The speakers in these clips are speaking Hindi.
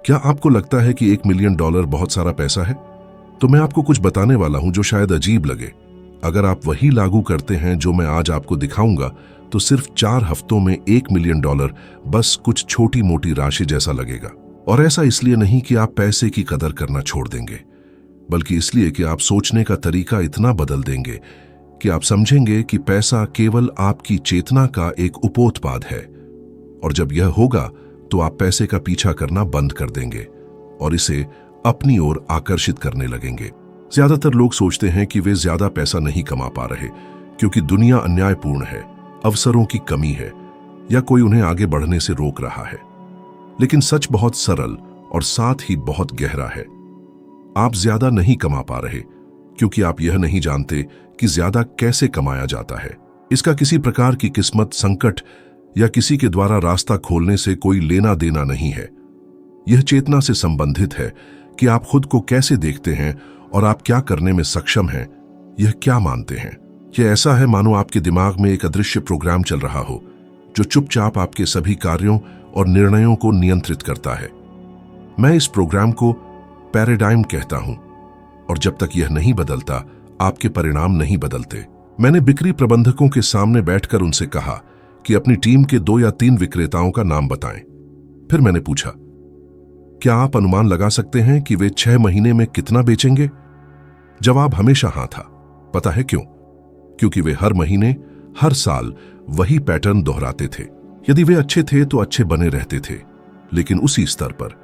क्या आपको लगता है कि $1 मिलियन बहुत सारा पैसा है? तो मैं आपको कुछ बताने वाला हूं जो शायद अजीब लगे। अगर आप वही लागू करते हैं जो मैं आज आपको दिखाऊंगा, तो सिर्फ 4 हफ्तों में $1 मिलियन बस कुछ छोटी मोटी राशि जैसा लगेगा। और ऐसा इसलिए नहीं कि आप पैसे की कदर करना छोड़ देंगे, बल्कि इसलिए कि आप सोचने का तरीका इतना बदल देंगे कि आप समझेंगे कि पैसा केवल आपकी चेतना का एक उपोत्पाद है। और जब यह होगा तो आप पैसे का पीछा करना बंद कर देंगे और इसे अपनी ओर आकर्षित करने लगेंगे। ज्यादातर लोग सोचते हैं कि वे ज्यादा पैसा नहीं कमा पा रहे क्योंकि दुनिया अन्यायपूर्ण है, अवसरों की कमी है या कोई उन्हें आगे बढ़ने से रोक रहा है। लेकिन सच बहुत सरल और साथ ही बहुत गहरा है। आप ज्यादा नहीं कमा पा रहे क्योंकि आप यह नहीं जानते कि ज्यादा कैसे कमाया जाता है। इसका किसी प्रकार की किस्मत, संकट या किसी के द्वारा रास्ता खोलने से कोई लेना देना नहीं है। यह चेतना से संबंधित है कि आप खुद को कैसे देखते हैं और आप क्या करने में सक्षम हैं, यह क्या मानते हैं। यह ऐसा है मानो आपके दिमाग में एक अदृश्य प्रोग्राम चल रहा हो जो चुपचाप आपके सभी कार्यों और निर्णयों को नियंत्रित करता है। मैं इस प्रोग्राम को पैराडाइम कहता हूं और जब तक यह नहीं बदलता, आपके परिणाम नहीं बदलते। मैंने बिक्री प्रबंधकों के सामने बैठकर उनसे कहा कि अपनी टीम के 2 या 3 विक्रेताओं का नाम बताएं। फिर मैंने पूछा, क्या आप अनुमान लगा सकते हैं कि वे 6 महीने में कितना बेचेंगे? जवाब हमेशा हाँ था। पता है क्यों? क्योंकि वे हर महीने, हर साल वही पैटर्न दोहराते थे। यदि वे अच्छे थे तो अच्छे बने रहते थे, लेकिन उसी स्तर पर।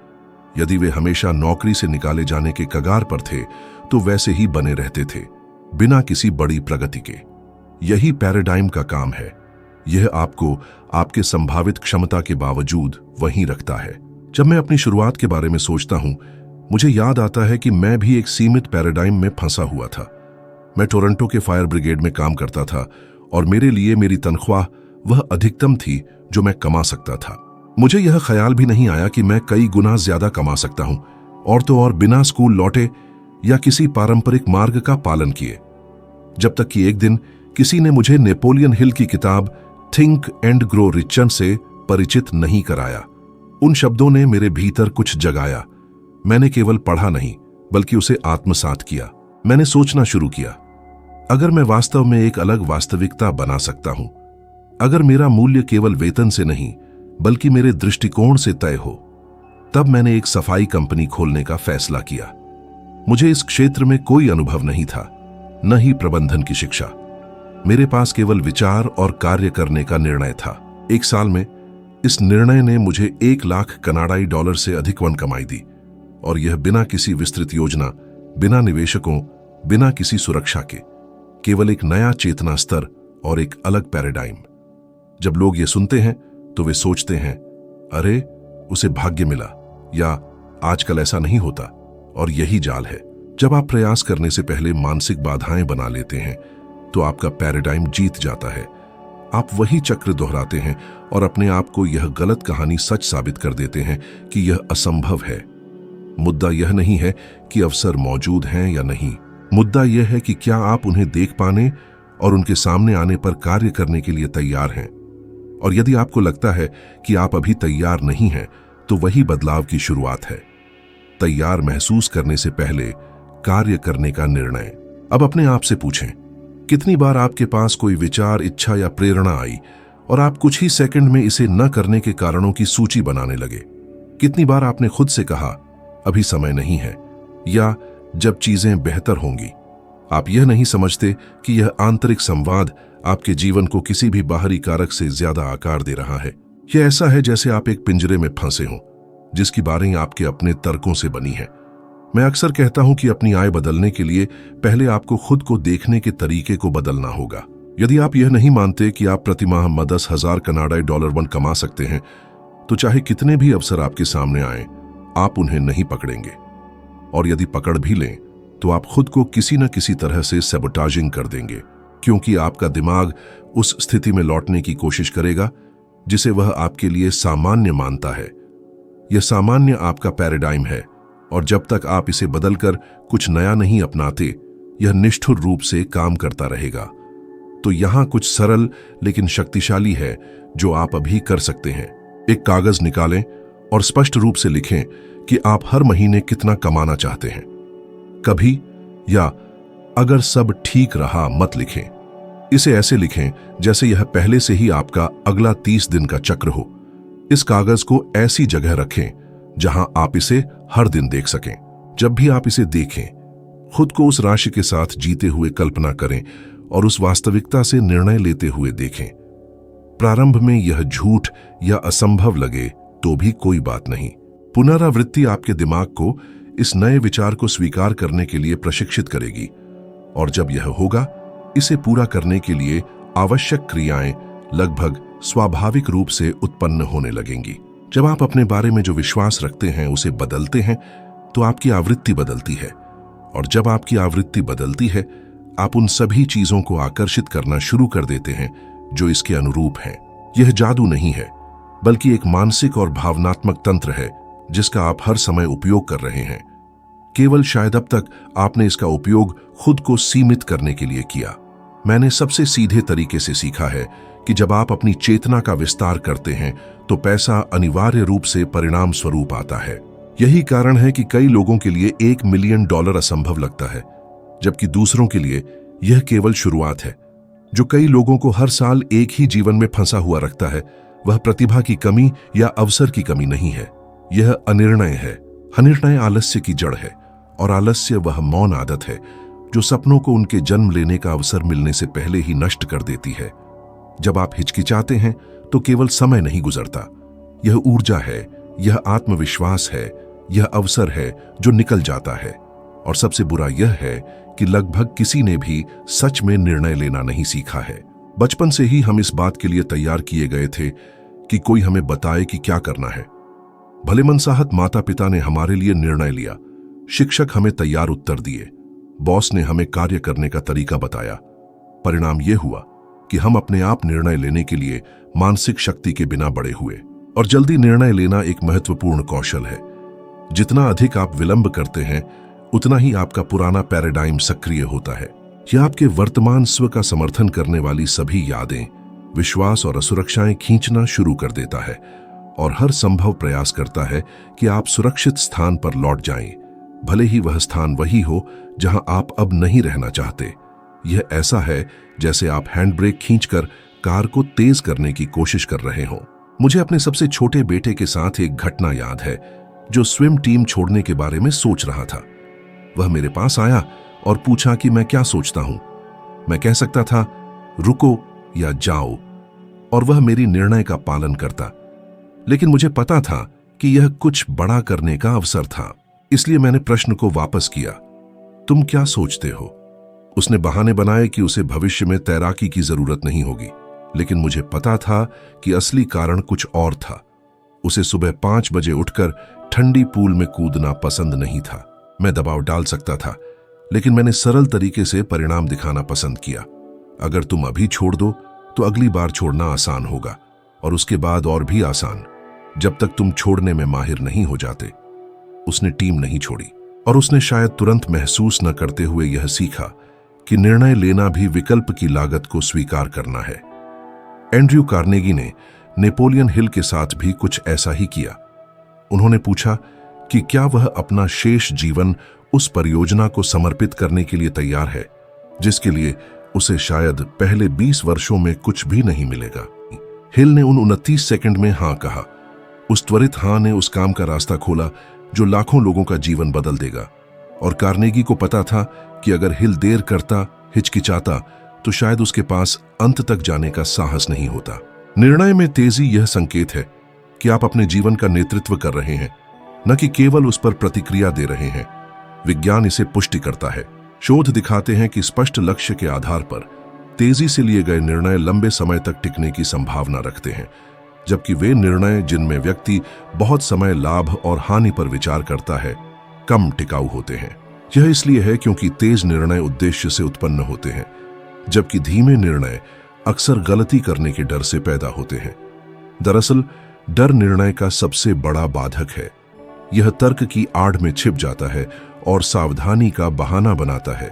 यदि वे हमेशा नौकरी से निकाले जाने के कगार पर थे तो वैसे ही बने रहते थे, बिना किसी बड़ी प्रगति के। यही पैराडाइम का काम है। यह आपको आपके संभावित क्षमता के बावजूद वहीं रखता है। जब मैं अपनी शुरुआत के बारे में सोचता हूं, मुझे याद आता है कि मैं भी एक सीमित पैराडाइम में फंसा हुआ था। मैं टोरंटो के फायर ब्रिगेड में काम करता था और मेरे लिए मेरी तनख्वाह वह अधिकतम थी जो मैं कमा सकता था। मुझे यह ख्याल भी नहीं आया कि मैं कई गुना ज्यादा कमा सकता हूं, और तो और बिना स्कूल लौटे या किसी पारंपरिक मार्ग का पालन किए। जब तक कि एक दिन किसी ने मुझे नेपोलियन हिल की किताब थिंक एंड ग्रो रिचन से परिचित नहीं कराया। उन शब्दों ने मेरे भीतर कुछ जगाया। मैंने केवल पढ़ा नहीं, बल्कि उसे आत्मसात किया। मैंने सोचना शुरू किया, अगर मैं वास्तव में एक अलग वास्तविकता बना सकता हूं, अगर मेरा मूल्य केवल वेतन से नहीं बल्कि मेरे दृष्टिकोण से तय हो, तब मैंने एक सफाई कंपनी खोलने का फैसला किया। मुझे इस क्षेत्र में कोई अनुभव नहीं था, न ही प्रबंधन की शिक्षा। मेरे पास केवल विचार और कार्य करने का निर्णय था। 1 साल में इस निर्णय ने मुझे $1,00,000 से अधिक वन कमाई दी, और यह बिना किसी विस्तृत योजना, बिना निवेशकों, बिना किसी सुरक्षा के। केवल एक नया चेतना स्तर और एक अलग पैराडाइम। जब लोग ये सुनते हैं तो वे सोचते हैं, अरे उसे भाग्य मिला, या आजकल ऐसा नहीं होता। और यही जाल है। जब आप प्रयास करने से पहले मानसिक बाधाएं बना लेते हैं तो आपका पैराडाइम जीत जाता है। आप वही चक्र दोहराते हैं और अपने आप को यह गलत कहानी सच साबित कर देते हैं कि यह असंभव है। मुद्दा यह नहीं है कि अवसर मौजूद हैं या नहीं। मुद्दा यह है कि क्या आप उन्हें देख पाने और उनके सामने आने पर कार्य करने के लिए तैयार हैं। और यदि आपको लगता है कि आप अभी तैयार नहीं हैं, तो वही बदलाव की शुरुआत है। तैयार महसूस करने से पहले कार्य करने का निर्णय। अब अपने आप से पूछें, कितनी बार आपके पास कोई विचार, इच्छा या प्रेरणा आई और आप कुछ ही सेकंड में इसे न करने के कारणों की सूची बनाने लगे? कितनी बार आपने खुद से कहा, अभी समय नहीं है, या जब चीजें बेहतर होंगी? आप यह नहीं समझते कि यह आंतरिक संवाद आपके जीवन को किसी भी बाहरी कारक से ज्यादा आकार दे रहा है। यह ऐसा है जैसे आप एक पिंजरे में फंसे हों, जिसकी बारियां आपके अपने तर्कों से बनी है। मैं अक्सर कहता हूं कि अपनी आय बदलने के लिए पहले आपको खुद को देखने के तरीके को बदलना होगा। यदि आप यह नहीं मानते कि आप प्रति माह $10,000 कमा सकते हैं, तो चाहे कितने भी अवसर आपके सामने आए, आप उन्हें नहीं पकड़ेंगे। और यदि पकड़ भी लें, तो आप खुद को किसी न किसी तरह से सैबोटाजिंग कर देंगे, क्योंकि आपका दिमाग उस स्थिति में लौटने की कोशिश करेगा जिसे वह आपके लिए सामान्य मानता है। यह सामान्य आपका पैराडाइम है, और जब तक आप इसे बदलकर कुछ नया नहीं अपनाते, यह निष्ठुर रूप से काम करता रहेगा। तो यहां कुछ सरल लेकिन शक्तिशाली है जो आप अभी कर सकते हैं। एक कागज निकालें और स्पष्ट रूप से लिखें कि आप हर महीने कितना कमाना चाहते हैं। कभी या अगर सब ठीक रहा मत लिखें। इसे ऐसे लिखें जैसे यह पहले से ही आपका अगला 30 दिन का चक्र हो। इस कागज को ऐसी जगह रखें जहां आप इसे हर दिन देख सकें। जब भी आप इसे देखें, खुद को उस राशि के साथ जीते हुए कल्पना करें और उस वास्तविकता से निर्णय लेते हुए देखें। प्रारंभ में यह झूठ या असंभव लगे तो भी कोई बात नहीं। पुनरावृत्ति आपके दिमाग को इस नए विचार को स्वीकार करने के लिए प्रशिक्षित करेगी, और जब यह होगा, इसे पूरा करने के लिए आवश्यक क्रियाएं लगभग स्वाभाविक रूप से उत्पन्न होने लगेंगी। जब आप अपने बारे में जो विश्वास रखते हैं उसे बदलते हैं, तो आपकी आवृत्ति बदलती है, और जब आपकी आवृत्ति बदलती है, आप उन सभी चीजों को आकर्षित करना शुरू कर देते हैं जो इसके अनुरूप हैं। यह जादू नहीं है, बल्कि एक मानसिक और भावनात्मक तंत्र है जिसका आप हर समय उपयोग कर रहे हैं। केवल शायद अब तक आपने इसका उपयोग खुद को सीमित करने के लिए किया। मैंने सबसे सीधे तरीके से सीखा है कि जब आप अपनी चेतना का विस्तार करते हैं तो पैसा अनिवार्य रूप से परिणाम स्वरूप आता है। यही कारण है कि कई लोगों के लिए $1 मिलियन असंभव लगता है, जबकि दूसरों के लिए यह केवल शुरुआत है। जो कई लोगों को हर साल एक ही जीवन में फंसा हुआ रखता है, वह प्रतिभा की कमी या अवसर की कमी नहीं है, यह अनिर्णय है। अनिर्णय आलस्य की जड़ है, और आलस्य वह मौन आदत है जो सपनों को उनके जन्म लेने का अवसर मिलने से पहले ही नष्ट कर देती है। जब आप हिचकिचाते हैं तो केवल समय नहीं गुजरता, यह ऊर्जा है, यह आत्मविश्वास है, यह अवसर है जो निकल जाता है। और सबसे बुरा यह है कि लगभग किसी ने भी सच में निर्णय लेना नहीं सीखा है। बचपन से ही हम इस बात के लिए तैयार किए गए थे कि कोई हमें बताए कि क्या करना है। भले मनसाहत माता पिता ने हमारे लिए निर्णय लिया, शिक्षक हमें तैयार उत्तर दिए, बॉस ने हमें कार्य करने का तरीका बताया। परिणाम यह हुआ कि हम अपने आप निर्णय लेने के लिए मानसिक शक्ति के बिना बड़े हुए। और जल्दी निर्णय लेना एक महत्वपूर्ण कौशल है। जितना अधिक आप विलंब करते हैं, उतना ही आपका पुराना पैराडाइम सक्रिय होता है। यह आपके वर्तमान स्व का समर्थन करने वाली सभी यादें, विश्वास और असुरक्षाएं खींचना शुरू कर देता है, और हर संभव प्रयास करता है कि आप सुरक्षित स्थान पर लौट जाएं, भले ही वह स्थान वही हो जहां आप अब नहीं रहना चाहते। यह ऐसा है जैसे आप हैंड ब्रेक खींचकर कार को तेज करने की कोशिश कर रहे हो। मुझे अपने सबसे छोटे बेटे के साथ एक घटना याद है जो स्विम टीम छोड़ने के बारे में सोच रहा था। वह मेरे पास आया और पूछा कि मैं क्या सोचता हूं। मैं कह सकता था रुको या जाओ, और वह मेरी निर्णय का पालन करता। लेकिन मुझे पता था कि यह कुछ बड़ा करने का अवसर था, इसलिए मैंने प्रश्न को वापस किया, तुम क्या सोचते हो? उसने बहाने बनाए कि उसे भविष्य में तैराकी की जरूरत नहीं होगी, लेकिन मुझे पता था कि असली कारण कुछ और था। उसे सुबह 5 बजे उठकर ठंडी पूल में कूदना पसंद नहीं था। मैं दबाव डाल सकता था, लेकिन मैंने सरल तरीके से परिणाम दिखाना पसंद किया। अगर तुम अभी छोड़ दो तो अगली बार छोड़ना आसान होगा, और उसके बाद और भी आसान, जब तक तुम छोड़ने में माहिर नहीं हो जाते। उसने टीम नहीं छोड़ी, और उसने शायद तुरंत महसूस न करते हुए यह सीखा कि निर्णय लेना भी विकल्प की लागत को स्वीकार करना है। एंड्रयू कार्नेगी ने नेपोलियन हिल के साथ भी कुछ ऐसा ही किया। उन्होंने पूछा कि क्या वह अपना शेष जीवन उस परियोजना को समर्पित करने के लिए तैयार है जिसके लिए उसे शायद पहले 20 वर्षों में कुछ भी नहीं मिलेगा। हिल ने उन 29 सेकंड में हां कहा। उस त्वरित हां ने उस काम का रास्ता खोला जो लाखों लोगों का जीवन बदल देगा। और कार्नेगी को पता था कि अगर हिल देर करता, हिचकिचाता, तो शायद उसके पास अंत तक जाने का साहस नहीं होता। निर्णय में तेजी यह संकेत है कि आप अपने जीवन का नेतृत्व कर रहे हैं, न कि केवल उस पर प्रतिक्रिया दे रहे हैं। विज्ञान इसे पुष्टि करता है। शोध दिखाते हैं कि स्पष्ट लक्ष्य के आधार पर तेजी से लिए गए निर्णय लंबे समय तक टिकने की संभावना रखते हैं, जबकि वे निर्णय जिनमें व्यक्ति बहुत समय लाभ और हानि पर विचार करता है, कम टिकाऊ होते हैं। यह इसलिए है क्योंकि तेज निर्णय उद्देश्य से उत्पन्न होते हैं, जबकि धीमे निर्णय अक्सर गलती करने के डर से पैदा होते हैं। दरअसल डर निर्णय का सबसे बड़ा बाधक है। यह तर्क की आड़ में छिप जाता है और सावधानी का बहाना बनाता है,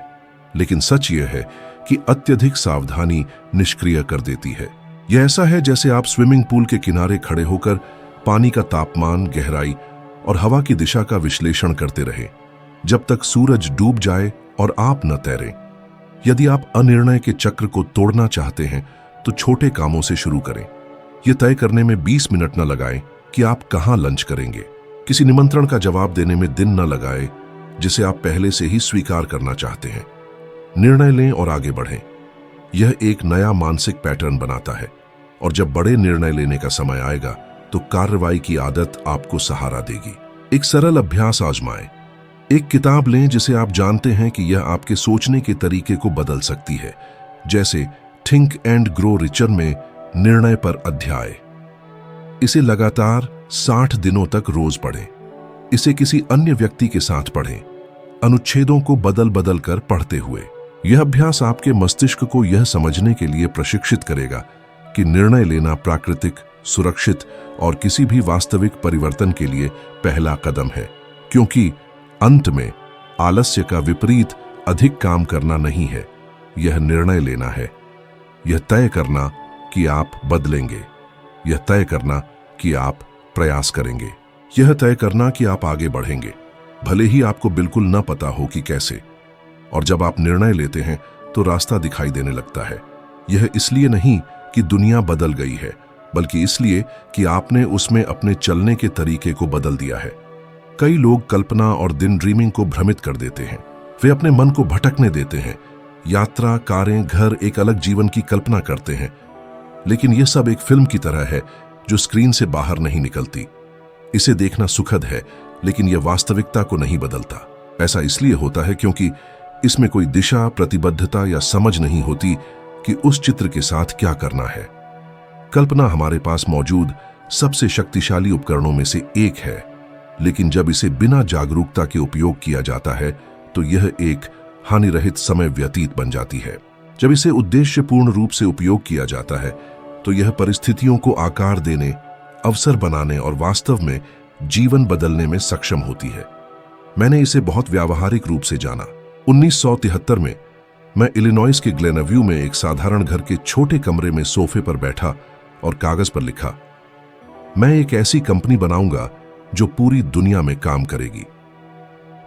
लेकिन सच यह है कि अत्यधिक सावधानी निष्क्रिय कर देती है। यह ऐसा है जैसे आप स्विमिंग पूल के किनारे खड़े होकर पानी का तापमान, गहराई और हवा की दिशा का विश्लेषण करते रहे जब तक सूरज डूब जाए और आप न तैरें। यदि आप अनिर्णय के चक्र को तोड़ना चाहते हैं तो छोटे कामों से शुरू करें। यह तय करने में 20 मिनट न लगाएं कि आप कहां लंच करेंगे। किसी निमंत्रण का जवाब देने में दिन न लगाएं जिसे आप पहले से ही स्वीकार करना चाहते हैं। निर्णय लें और आगे बढ़ें। यह एक नया मानसिक पैटर्न बनाता है और जब बड़े निर्णय लेने का समय आएगा तो कार्रवाई की आदत आपको सहारा देगी। एक सरल अभ्यास आजमाएं। एक किताब लें जिसे आप जानते हैं कि यह आपके सोचने के तरीके को बदल सकती है, जैसे थिंक एंड ग्रो रिचर में निर्णय पर अध्याय। इसे लगातार 60 दिनों तक रोज पढ़ें। इसे किसी अन्य व्यक्ति के साथ पढ़ें, अनुच्छेदों को बदल बदल कर पढ़ते हुए। यह अभ्यास आपके मस्तिष्क को यह समझने के लिए प्रशिक्षित करेगा कि निर्णय लेना प्राकृतिक, सुरक्षित और किसी भी वास्तविक परिवर्तन के लिए पहला कदम है, क्योंकि अंत में आलस्य का विपरीत अधिक काम करना नहीं है, यह निर्णय लेना है। यह तय करना कि आप बदलेंगे, यह तय करना कि आप प्रयास करेंगे, यह तय करना कि आप आगे बढ़ेंगे, भले ही आपको बिल्कुल न पता हो कि कैसे। और जब आप निर्णय लेते हैं तो रास्ता दिखाई देने लगता है। यह इसलिए नहीं कि दुनिया बदल गई है, बल्कि इसलिए कि आपने उसमें अपने चलने के तरीके को बदल दिया है। कई लोग कल्पना और दिन ड्रीमिंग को भ्रमित कर देते हैं। वे अपने मन को भटकने देते हैं, यात्रा, कारें, घर, एक अलग जीवन की कल्पना करते हैं। लेकिन यह सब एक फिल्म की तरह है जो स्क्रीन से बाहर नहीं निकलती। इसे देखना सुखद है, लेकिन यह वास्तविकता को नहीं बदलता। ऐसा इसलिए होता है क्योंकि इसमें कोई दिशा, प्रतिबद्धता या समझ नहीं होती कि उस चित्र के साथ क्या करना है। कल्पना हमारे पास मौजूद सबसे शक्तिशाली उपकरणों में से एक है, लेकिन जब इसे बिना जागरूकता के उपयोग किया जाता है तो यह एक हानिरहित समय व्यतीत बन जाती है। जब इसे उद्देश्यपूर्ण रूप से उपयोग किया जाता है तो यह परिस्थितियों को आकार देने, अवसर बनाने और वास्तव में जीवन बदलने में सक्षम होती है। मैंने इसे बहुत व्यावहारिक रूप से जाना। 1973 में मैं इलिनॉइस के ग्लेनव्यू में एक साधारण घर के छोटे कमरे में सोफे पर बैठा और कागज पर लिखा, मैं एक ऐसी कंपनी बनाऊंगा जो पूरी दुनिया में काम करेगी।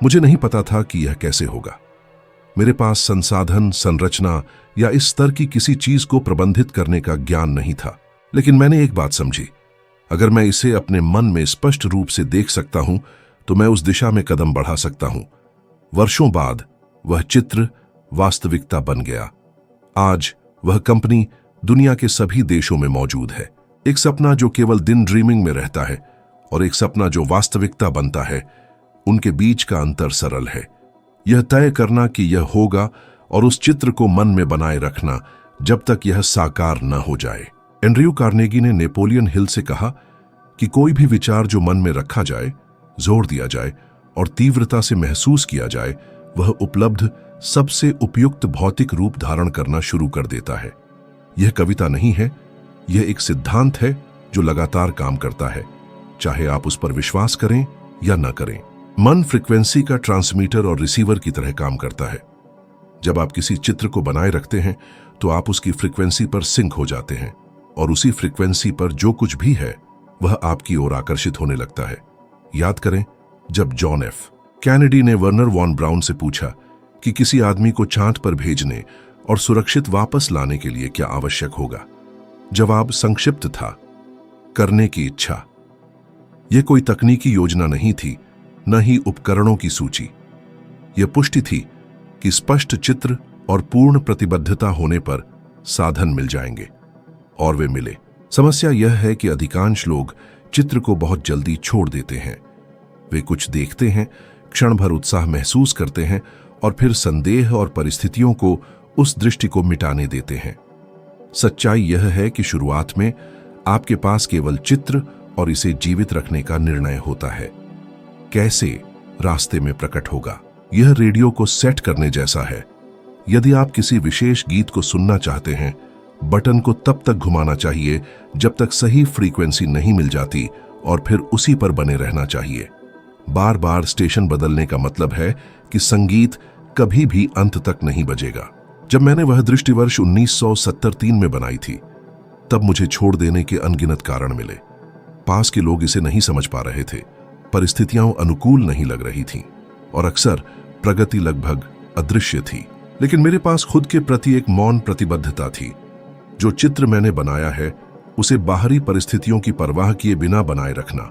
मुझे नहीं पता था कि यह कैसे होगा। मेरे पास संसाधन, संरचना या इस स्तर की किसी चीज को प्रबंधित करने का ज्ञान नहीं था। लेकिन मैंने एक बात समझी, अगर मैं इसे अपने मन में स्पष्ट रूप से देख सकता हूं तो मैं उस दिशा में कदम बढ़ा सकता हूं। वर्षों बाद वह चित्र वास्तविकता बन गया। आज वह कंपनी दुनिया के सभी देशों में मौजूद है। एक सपना जो केवल दिन ड्रीमिंग में रहता है और एक सपना जो वास्तविकता बनता है, उनके बीच का अंतर सरल है। यह तय करना कि यह होगा और उस चित्र को मन में बनाए रखना जब तक यह साकार न हो जाए। एंड्रयू कार्नेगी ने नेपोलियन हिल से कहा कि कोई भी विचार जो मन में रखा जाए, जोर दिया जाए और तीव्रता से महसूस किया जाए, वह उपलब्ध सबसे उपयुक्त भौतिक रूप धारण करना शुरू कर देता है। यह कविता नहीं है, यह एक सिद्धांत है जो लगातार काम करता है, चाहे आप उस पर विश्वास करें या न करें। मन फ्रीक्वेंसी का ट्रांसमीटर और रिसीवर की तरह काम करता है। जब आप किसी चित्र को बनाए रखते हैं तो आप उसकी फ्रीक्वेंसी पर सिंक हो जाते हैं और उसी फ्रीक्वेंसी पर जो कुछ भी है वह आपकी ओर आकर्षित होने लगता है। याद करें जब जॉन एफ कैनेडी ने वर्नर वॉन ब्राउन से पूछा कि किसी आदमी को चांद पर भेजने और सुरक्षित वापस लाने के लिए क्या आवश्यक होगा। जवाब संक्षिप्त था, करने की इच्छा। यह कोई तकनीकी योजना नहीं थी, न ही उपकरणों की सूची। यह पुष्टि थी कि स्पष्ट चित्र और पूर्ण प्रतिबद्धता होने पर साधन मिल जाएंगे, और वे मिले। समस्या यह है कि अधिकांश लोग चित्र को बहुत जल्दी छोड़ देते हैं। वे कुछ देखते हैं, क्षण भर उत्साह महसूस करते हैं और फिर संदेह और परिस्थितियों को उस दृष्टि को मिटाने देते हैं। सच्चाई यह है कि शुरुआत में आपके पास केवल चित्र और इसे जीवित रखने का निर्णय होता है। कैसे रास्ते में प्रकट होगा। यह रेडियो को सेट करने जैसा है। यदि आप किसी विशेष गीत को सुनना चाहते हैं, बटन को तब तक घुमाना चाहिए जब तक सही फ्रीक्वेंसी नहीं मिल जाती और फिर उसी पर बने रहना चाहिए। बार बार स्टेशन बदलने का मतलब है कि संगीत कभी भी अंत तक नहीं बजेगा। जब मैंने वह दृष्टिवर्ष 1973 में बनाई थी, तब मुझे छोड़ देने के अनगिनत कारण मिले। पास के लोग इसे नहीं समझ पा रहे थे। परिस्थितियां अनुकूल नहीं लग रही थीं और अक्सर प्रगति लगभग अदृश्य थी। लेकिन मेरे पास खुद के प्रति एक मौन प्रतिबद्धता थी। जो चित्र मैंने बनाया है उसे बाहरी परिस्थितियों की परवाह किए बिना बनाए रखना,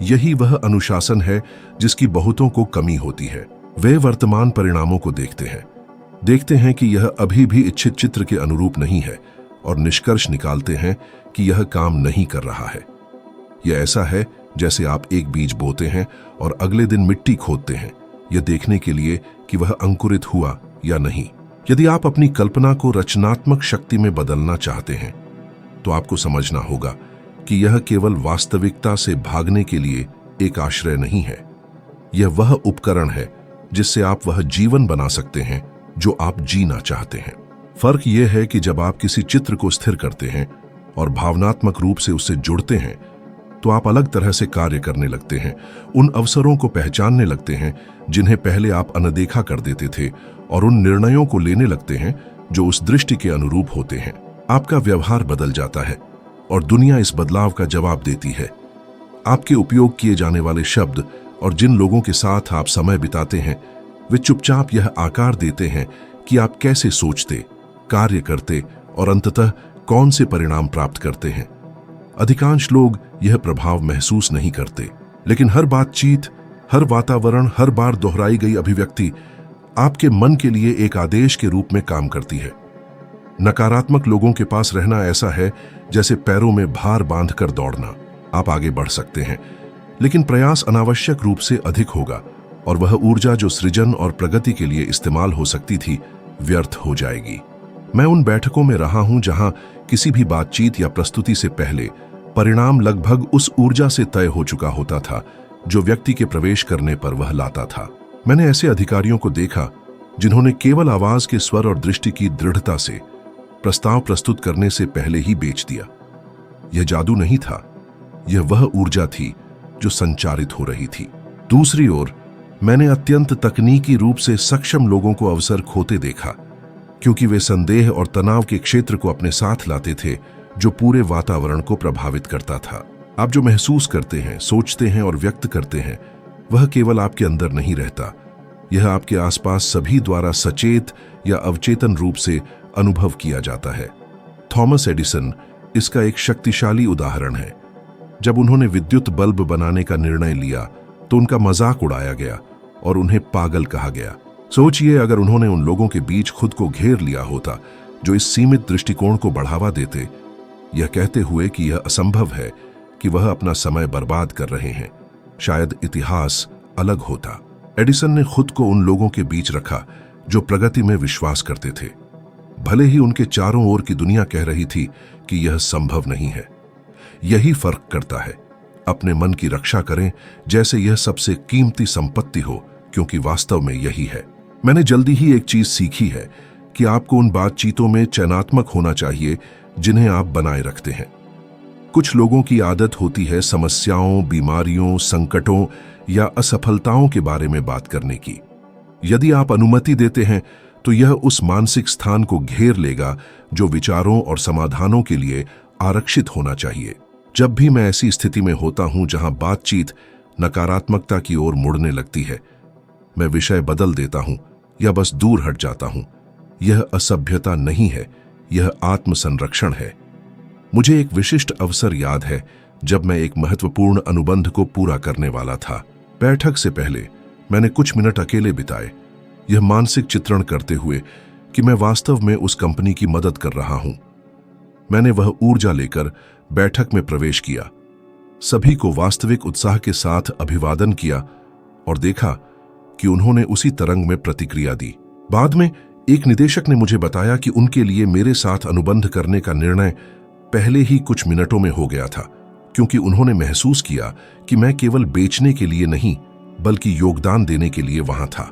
यही वह अनुशासन है जिसकी बहुतों को कमी होती है। वे वर्तमान परिणामों को देखते हैं कि यह अभी भी इच्छित चित्र के अनुरूप नहीं है और निष्कर्ष निकालते हैं कि यह काम नहीं कर रहा है। यह ऐसा है जैसे आप एक बीज बोते हैं और अगले दिन मिट्टी खोदते हैं, यह देखने के लिए कि वह अंकुरित हुआ या नहीं। यदि आप अपनी कल्पना को रचनात्मक शक्ति में बदलना चाहते हैं तो आपको समझना होगा कि यह केवल वास्तविकता से भागने के लिए एक आश्रय नहीं है। यह वह उपकरण है जिससे आप वह जीवन बना सकते हैं जो आप जीना चाहते हैं। फर्क यह है कि जब आप किसी चित्र को स्थिर करते हैं और भावनात्मक रूप से उससे जुड़ते हैं तो आप अलग तरह से कार्य करने लगते हैं, उन अवसरों को पहचानने लगते हैं जिन्हें पहले आप अनदेखा कर देते थे और उन निर्णयों को लेने लगते हैं जो उस दृष्टि के अनुरूप होते हैं। आपका व्यवहार बदल जाता है और दुनिया इस बदलाव का जवाब देती है। आपके उपयोग किए जाने वाले शब्द और जिन लोगों के साथ आप समय बिताते हैं वे चुपचाप यह आकार देते हैं कि आप कैसे सोचते, कार्य करते और अंततः कौन से परिणाम प्राप्त करते हैं। अधिकांश लोग यह प्रभाव महसूस नहीं करते, लेकिन हर बातचीत, हर वातावरण, हर बार दोहराई गई अभिव्यक्ति आपके मन के लिए एक आदेश के रूप में काम करती है। नकारात्मक लोगों के पास रहना ऐसा है जैसे पैरों में भार बांधकर दौड़ना। आप आगे बढ़ सकते हैं, लेकिन प्रयास अनावश्यक रूप से अधिक होगा और वह ऊर्जा जो सृजन और प्रगति के लिए इस्तेमाल हो सकती थी व्यर्थ हो जाएगी। मैं उन बैठकों में रहा हूं जहां किसी भी बातचीत या प्रस्तुति से पहले परिणाम लगभग उस ऊर्जा से तय हो चुका होता था जो व्यक्ति के प्रवेश करने पर वह लाता था। मैंने ऐसे अधिकारियों को देखा जिन्होंने केवल आवाज के स्वर और दृष्टि की दृढ़ता से प्रस्ताव प्रस्तुत करने से पहले ही बेच दिया। यह जादू नहीं था, यह वह ऊर्जा थी जो संचारित हो रही थी। दूसरी ओर मैंने अत्यंत तकनीकी रूप से सक्षम लोगों को अवसर खोते देखा, क्योंकि वे संदेह और तनाव के क्षेत्र को अपने साथ लाते थे जो पूरे वातावरण को प्रभावित करता था। आप जो महसूस करते हैं, सोचते हैं और व्यक्त करते हैं वह केवल आपके अंदर नहीं रहता, यह आपके आसपास सभी द्वारा सचेत या अवचेतन रूप से अनुभव किया जाता है। थॉमस एडिसन इसका एक शक्तिशाली उदाहरण है। जब उन्होंने विद्युत बल्ब बनाने का निर्णय लिया तो उनका मजाक उड़ाया गया और उन्हें पागल कहा गया। सोचिए अगर उन्होंने उन लोगों के बीच खुद को घेर लिया होता जो इस सीमित दृष्टिकोण को बढ़ावा देते, यह कहते हुए कि यह असंभव है कि वह अपना समय बर्बाद कर रहे हैं, शायद इतिहास अलग होता। एडिसन ने खुद को उन लोगों के बीच रखा जो प्रगति में विश्वास करते थे, भले ही उनके चारों ओर की दुनिया कह रही थी कि यह संभव नहीं है। यही फर्क करता है। अपने मन की रक्षा करें जैसे यह सबसे कीमती संपत्ति हो, क्योंकि वास्तव में यही है। मैंने जल्दी ही एक चीज सीखी है कि आपको उन बातचीतों में चयनात्मक होना चाहिए जिन्हें आप बनाए रखते हैं। कुछ लोगों की आदत होती है समस्याओं, बीमारियों, संकटों या असफलताओं के बारे में बात करने की। यदि आप अनुमति देते हैं तो यह उस मानसिक स्थान को घेर लेगा जो विचारों और समाधानों के लिए आरक्षित होना चाहिए। जब भी मैं ऐसी स्थिति में होता हूं जहां बातचीत नकारात्मकता की ओर मुड़ने लगती है, मैं विषय बदल देता हूं या बस दूर हट जाता हूं। यह असभ्यता नहीं है, यह आत्मसंरक्षण है। मुझे एक विशिष्ट अवसर याद है जब मैं एक महत्वपूर्ण अनुबंध को पूरा करने वाला था। बैठक से पहले मैंने कुछ मिनट अकेले बिताए, यह मानसिक चित्रण करते हुए कि मैं वास्तव में उस कंपनी की मदद कर रहा हूं। मैंने वह ऊर्जा लेकर बैठक में प्रवेश किया, सभी को वास्तविक उत्साह के साथ अभिवादन किया और देखा कि उन्होंने उसी तरंग में प्रतिक्रिया दी। बाद में एक निदेशक ने मुझे बताया कि उनके लिए मेरे साथ अनुबंध करने का निर्णय पहले ही कुछ मिनटों में हो गया था, क्योंकि उन्होंने महसूस किया कि मैं केवल बेचने के लिए नहीं बल्कि योगदान देने के लिए वहां था।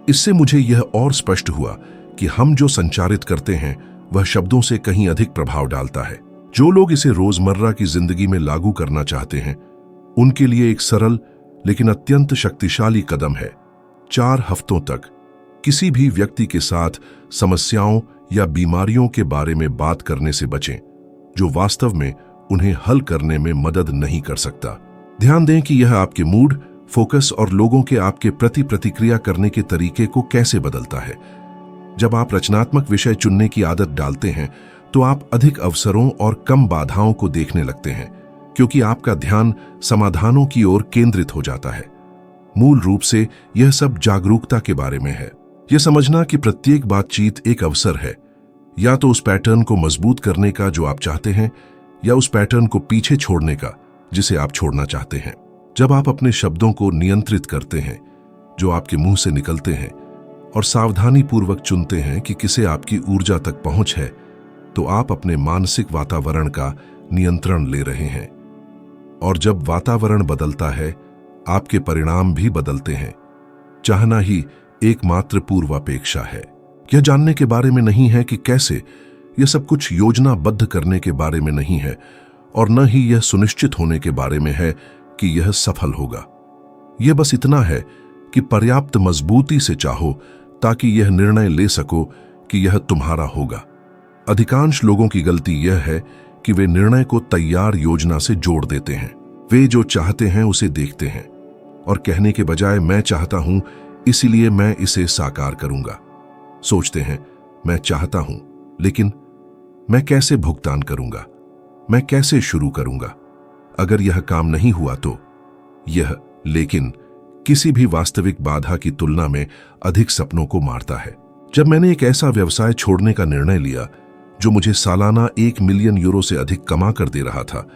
इससे मुझे यह और स्पष्ट हुआ कि हम जो संचारित करते हैं वह शब्दों से कहीं अधिक प्रभाव डालता है। जो लोग इसे रोजमर्रा की जिंदगी में लागू करना चाहते हैं उनके लिए एक सरल लेकिन अत्यंत शक्तिशाली कदम है। 4 हफ्तों तक किसी भी व्यक्ति के साथ समस्याओं या बीमारियों के बारे में बात करने से बचें जो वास्तव में उन्हें हल करने में मदद नहीं कर सकता। ध्यान दें कि यह आपके मूड फोकस और लोगों के आपके प्रति प्रतिक्रिया करने के तरीके को कैसे बदलता है। जब आप रचनात्मक विषय चुनने की आदत डालते हैं तो आप अधिक अवसरों और कम बाधाओं को देखने लगते हैं, क्योंकि आपका ध्यान समाधानों की ओर केंद्रित हो जाता है। मूल रूप से यह सब जागरूकता के बारे में है। यह समझना कि प्रत्येक बातचीत एक अवसर है, या तो उस पैटर्न को मजबूत करने का जो आप चाहते हैं, या उस पैटर्न को पीछे छोड़ने का जिसे आप छोड़ना चाहते हैं। जब आप अपने शब्दों को नियंत्रित करते हैं जो आपके मुंह से निकलते हैं और सावधानी पूर्वक चुनते हैं कि किसे आपकी ऊर्जा तक पहुंच है, तो आप अपने मानसिक वातावरण का नियंत्रण ले रहे हैं। और जब वातावरण बदलता है, आपके परिणाम भी बदलते हैं। चाहना ही एकमात्र पूर्वापेक्षा है। यह जानने के बारे में नहीं है कि कैसे, यह सब कुछ योजनाबद्ध करने के बारे में नहीं है, और न ही यह सुनिश्चित होने के बारे में है कि यह सफल होगा। यह बस इतना है कि पर्याप्त मजबूती से चाहो ताकि यह निर्णय ले सको कि यह तुम्हारा होगा। अधिकांश लोगों की गलती यह है कि वे निर्णय को तैयार योजना से जोड़ देते हैं। वे जो चाहते हैं उसे देखते हैं और कहने के बजाय मैं चाहता हूं इसीलिए मैं इसे साकार करूंगा, सोचते हैं मैं चाहता हूं लेकिन मैं कैसे भुगतान करूंगा, मैं कैसे शुरू करूंगा, अगर यह काम नहीं हुआ तो। यह लेकिन किसी भी वास्तविक बाधा की तुलना में अधिक सपनों को मारता है। जब मैंने एक ऐसा व्यवसाय छोड़ने का निर्णय लिया जो मुझे सालाना 1 मिलियन यूरो से अधिक कमा कर दे रहा था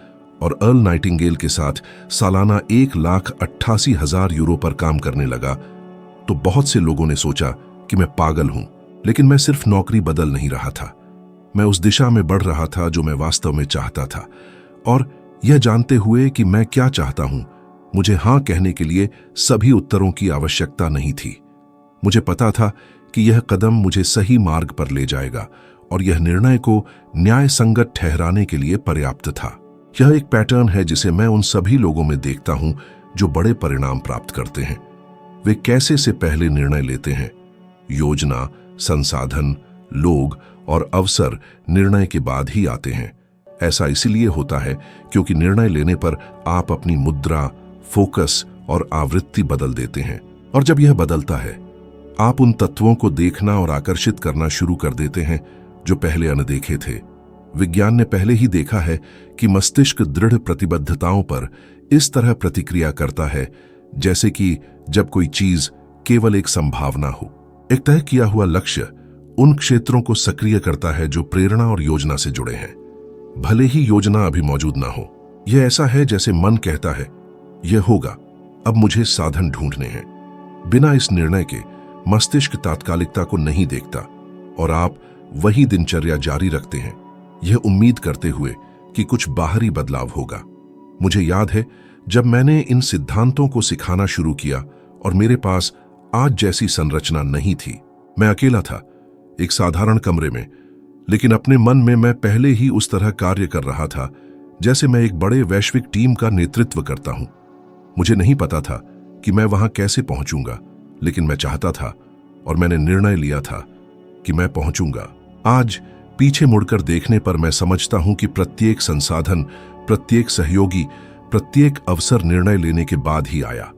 और अर्ल नाइटिंगेल के साथ सालाना 1,88,000 यूरो पर काम करने लगा, तो बहुत से लोगों ने सोचा कि मैं पागल हूं। लेकिन मैं सिर्फ नौकरी बदल नहीं रहा था, मैं उस दिशा में बढ़ रहा था जो मैं वास्तव में चाहता था। और यह जानते हुए कि मैं क्या चाहता हूं, मुझे हां कहने के लिए सभी उत्तरों की आवश्यकता नहीं थी। मुझे पता था कि यह कदम मुझे सही मार्ग पर ले जाएगा और यह निर्णय को न्याय संगत ठहराने के लिए पर्याप्त था। यह एक पैटर्न है जिसे मैं उन सभी लोगों में देखता हूं जो बड़े परिणाम प्राप्त करते हैं। वे कैसे से पहले निर्णय लेते हैं। योजना, संसाधन, लोग और अवसर निर्णय के बाद ही आते हैं। ऐसा इसलिए होता है क्योंकि निर्णय लेने पर आप अपनी मुद्रा, फोकस और आवृत्ति बदल देते हैं। और जब यह बदलता है, आप उन तत्वों को देखना और आकर्षित करना शुरू कर देते हैं जो पहले अनदेखे थे। विज्ञान ने पहले ही देखा है कि मस्तिष्क दृढ़ प्रतिबद्धताओं पर इस तरह प्रतिक्रिया करता है जैसे कि जब कोई चीज केवल एक संभावना हो। एक तय किया हुआ लक्ष्य उन क्षेत्रों को सक्रिय करता है जो प्रेरणा और योजना से जुड़े हैं, भले ही योजना अभी मौजूद ना हो। यह ऐसा है जैसे मन कहता है यह होगा, अब मुझे साधन ढूंढने हैं। बिना इस निर्णय के मस्तिष्क तात्कालिकता को नहीं देखता और आप वही दिनचर्या जारी रखते हैं, यह उम्मीद करते हुए कि कुछ बाहरी बदलाव होगा। मुझे याद है जब मैंने इन सिद्धांतों को सिखाना शुरू किया और मेरे पास आज जैसी संरचना नहीं थी। मैं अकेला था, एक साधारण कमरे में, लेकिन अपने मन में मैं पहले ही उस तरह कार्य कर रहा था जैसे मैं एक बड़े वैश्विक टीम का नेतृत्व करता हूं। मुझे नहीं पता था कि मैं वहां कैसे पहुंचूंगा, लेकिन मैं चाहता था और मैंने निर्णय लिया था कि मैं पहुंचूंगा। आज पीछे मुड़कर देखने पर मैं समझता हूं कि प्रत्येक संसाधन, प्रत्येक सहयोगी, प्रत्येक अवसर निर्णय लेने के बाद ही आया।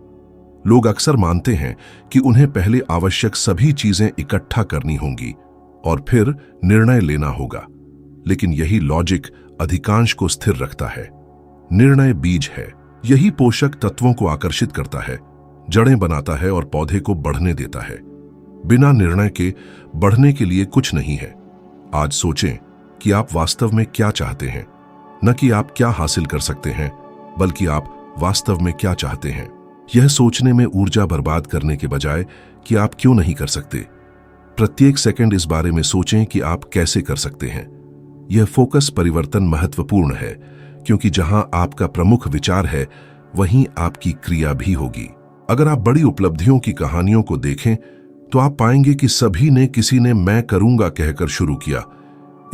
लोग अक्सर मानते हैं कि उन्हें पहले आवश्यक सभी चीजें इकट्ठा करनी होंगी और फिर निर्णय लेना होगा, लेकिन यही लॉजिक अधिकांश को स्थिर रखता है। निर्णय बीज है, यही पोषक तत्वों को आकर्षित करता है, जड़ें बनाता है और पौधे को बढ़ने देता है। बिना निर्णय के बढ़ने के लिए कुछ नहीं है। आज सोचें कि आप वास्तव में क्या चाहते हैं, न कि आप क्या हासिल कर सकते हैं, बल्कि आप वास्तव में क्या चाहते हैं। यह सोचने में ऊर्जा बर्बाद करने के बजाय कि आप क्यों नहीं कर सकते, प्रत्येक सेकंड इस बारे में सोचें कि आप कैसे कर सकते हैं। यह फोकस परिवर्तन महत्वपूर्ण है, क्योंकि जहां आपका प्रमुख विचार है वहीं आपकी क्रिया भी होगी। अगर आप बड़ी उपलब्धियों की कहानियों को देखें तो आप पाएंगे कि सभी ने किसी ने मैं करूंगा कहकर शुरू किया,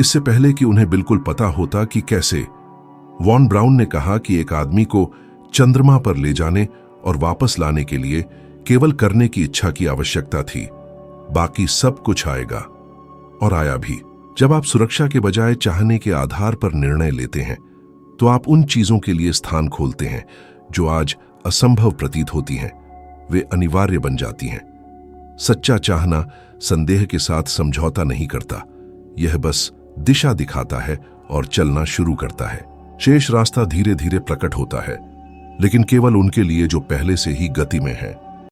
इससे पहले कि उन्हें बिल्कुल पता होता कि कैसे। वॉन ब्राउन ने कहा कि एक आदमी को चंद्रमा पर ले जाने और वापस लाने के लिए केवल करने की इच्छा की आवश्यकता थी, बाकी सब कुछ आएगा। और आया भी। जब आप सुरक्षा के बजाय चाहने के आधार पर निर्णय लेते हैं तो आप उन चीजों के लिए स्थान खोलते हैं जो आज असंभव प्रतीत होती हैं वे अनिवार्य बन जाती हैं। सच्चा चाहना संदेह के साथ समझौता नहीं करता, यह बस दिशा दिखाता है और चलना शुरू करता है। शेष रास्ता धीरे धीरे प्रकट होता है, लेकिन केवल उनके लिए जो पहले से ही गति में है।